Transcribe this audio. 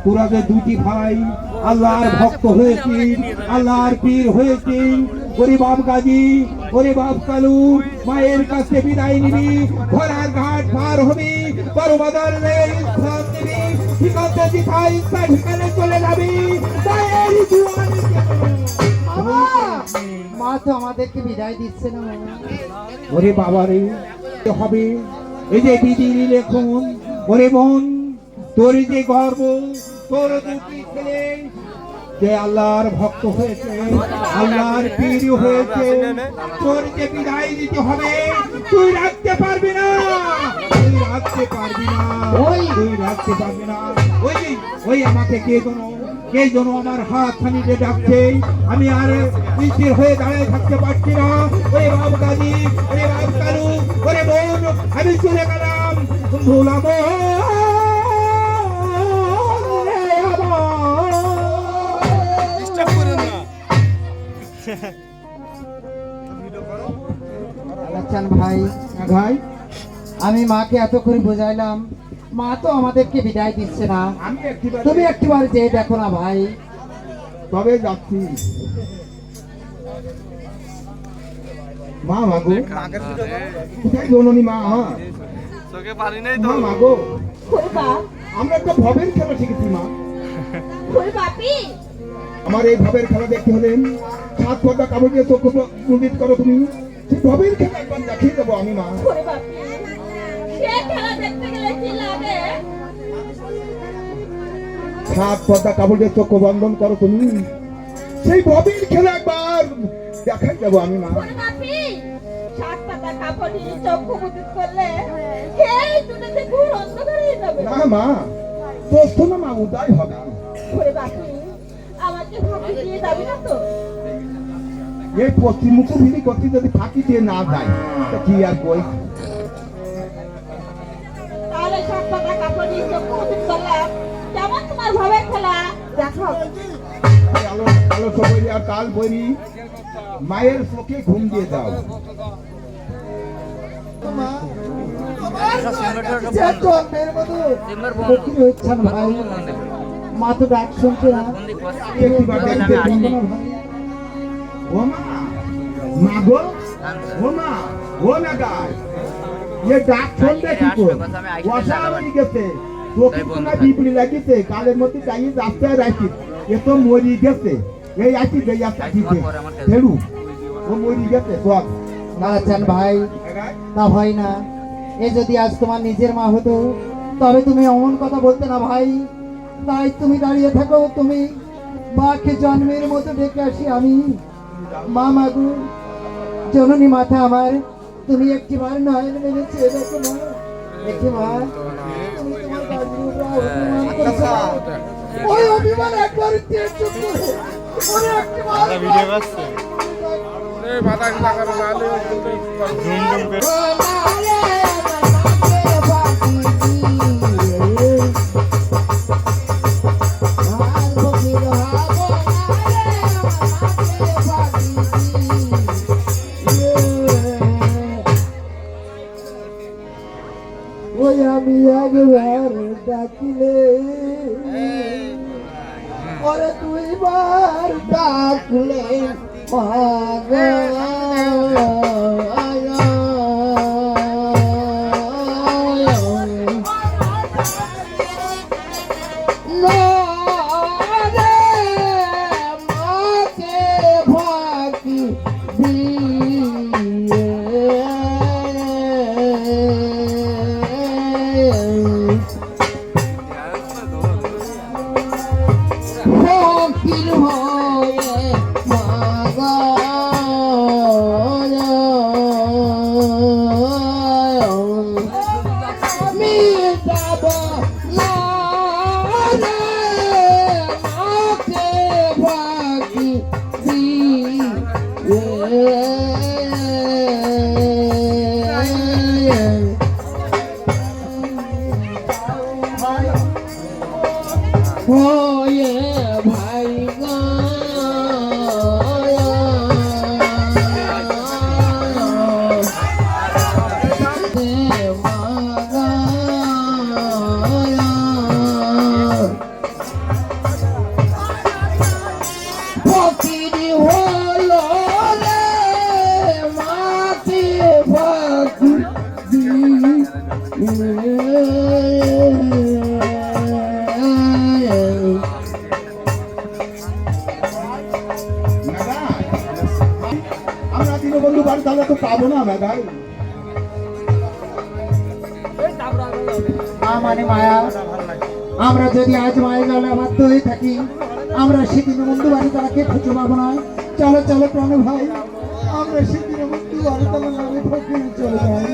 তোরা যে দুটি ভাই আল্লাহর ভক্ত হয়েছি, আল্লাহর পীর হয়েছি, ওরে বাপ গাজী, ওরে বাপ কালু, মায়ের কাছে বিদায় নিবি, ঘোড়ার ঘাট পার হবি, বড়বাজার রেল স্থান নিবি, ঠিকাতে দিখাই ঠিকানে চলে যাবি, মায়ের জুয়ান মা তো আমাদেরকে বিদায় দিচ্ছে না। ওরে বাবারে হবে এই যে বিধির লেখন। ওরে বোন, তোর যে গর্ব, তোর দুটি ছেলে যে আল্লাহর ভক্ত হয়েছে, আল্লাহর পীর হয়েছে, তোর যে বিদায় দিতে হবে, তুই রাখতে পারবি না, তুই রাখতে পারবি না, তুই রাখতে পারবি না। ওই আমাকে কে যেন আমার হাত খানিতে ডাকছে, আমি আর নিচের হয়ে দাঁড়িয়ে থাকতে পারছি না। ওরে বাপ গাজী, ওরে বাপ কালু, ওরে বোন, আমি চলে গেলাম ভুলাবো। ভাই ভাই, আমি মাকে এত করে বোঝাইলাম, মা তো আমাদেরকে বিদায় দিচ্ছে না। তুমি একটিবার যে দেখো না ভাই। তবে যাচ্ছি। মা মাগো, কোথায় জননী মা? মাগো, আমরা একটা ভবের খেলা শিখেছি মা। আমার এই ভবের খেলা দেখতে হলে 7 পর্দা কাপড় দিয়ে চোখ মুন্ডিত করো তুমি। সেই ভবের খেলা একবার দেখিয়ে দেবো আমি মা। 7 পর্দা কাপড় দিয়ে চোখ বন্ধন করো তুমি, সেই ভবের খেলা একবার দেখাই দেবো আমি মা। না মা, প্রশ্ন না মা, উদয় হবে। এই পশ্চিমমুখী ভিড়ি করতে যদি ফাঁকি দিয়ে না যায় তা কি আর কই। আলো সবরি আর কাল বইরি, মায়ের চোখে ঘুম দিয়ে দাও। মা তো ডাক শুনছে না। ও মা, মাগো, ও মা, ও না গায়, এ ডাক শুনবে কি করে? অসামানি গেছে, চোখে কোনো বিপরি লাগিছে, কালের মধ্যে যাই রাস্তায় রাখি, এ তো মরি গেছে। এই আসি গেই আসা দিতে ফেরু, ও মরি গেছে সব। না চান ভাই, না ভাই না, এ যদি আজ তোমার নিজের মা হতো তবে তুমি এমন কথা বলতে না ভাই। তাই তুমি দাঁড়িয়ে থাকো, তুমি মাকে জন্মের মতো ডেকে আসি আমি। মা মাগু, জননী মাথা আমার, তুমি একটিবার নয়ন মেলে চেয়ে দেখো না। দেখি মা, তুমি তোমার গাড়ির উপর অভিমান করেছো। ওই অভিমান একবার ত্যাগ করো। ওরে একটিবার ভিডিও করছে এই মাথা কি লাগানো লালে ঝুম ঝুম করে ওই আমি একবার ডাকিলে ওরে দুইবার ডাকলে আমরা দীনবন্ধু বাড়ি তাহলে তো পাবো না মেঘাই। মানে মায়া, আমরা যদি আজ মায়ের গেলে বাধ্য হয়ে থাকি, আমরা সেদিন বন্ধু বাড়ি তাকে খুঁজে পাবো না। চলো চলো প্রাণ ভাই, আমরা সেদিন বন্ধু বাড়ি তালা নামে ফকির চলে যাই।